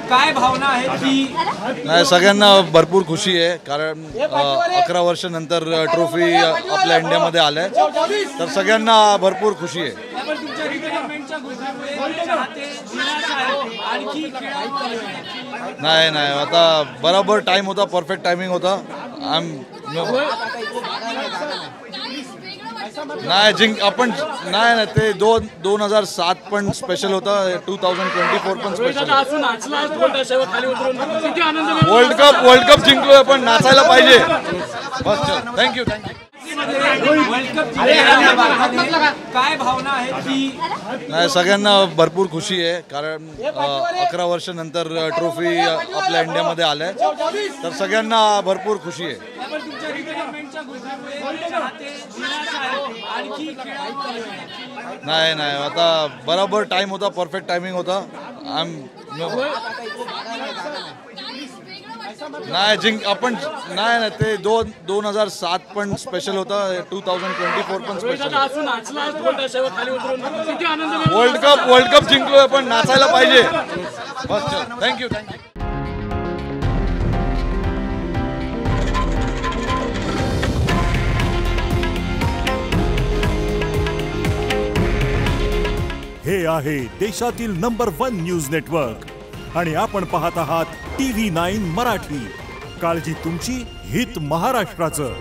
काय भावना आहेत की नाही, सगळ्यांना भरपूर खुशी आहे कारण 11 वर्षानंतर ट्रॉफी आपल्या इंडियामध्ये आलाय, तर सगळ्यांना भरपूर खुशी आहे. नाही नाही, आता बरोबर टाइम होता, परफेक्ट टायमिंग होता. नाही जिंक आपण नाही नाही, ते 2007 पण स्पेशल होता, 2024 पण स्पेशल. वर्ल्ड कप जिंकलोय पण नाचायला पाहिजे. बस, थँक्यू. काय भावना आहेत की नाही, सगळ्यांना भरपूर खुशी आहे कारण 11 वर्षानंतर ट्रॉफी आपल्या इंडियामध्ये आलाय, तर सगळ्यांना भरपूर खुशी आहे. नाही नाही, आता बरोबर टाइम होता, परफेक्ट टायमिंग होता. नाही जिंक आपण नाही नाही, ते 2007 पण स्पेशल होता, 2024 पण स्पेशल. वर्ल्ड कप जिंकलोय पण नाचायला पाहिजे. बस, थँक्यू. हे आहे देशातील नंबर 1 न्यूज नेटवर्क आणि आपण पाहत आहात TV9 मराठी. काळजी तुमची, हित महाराष्ट्राचं.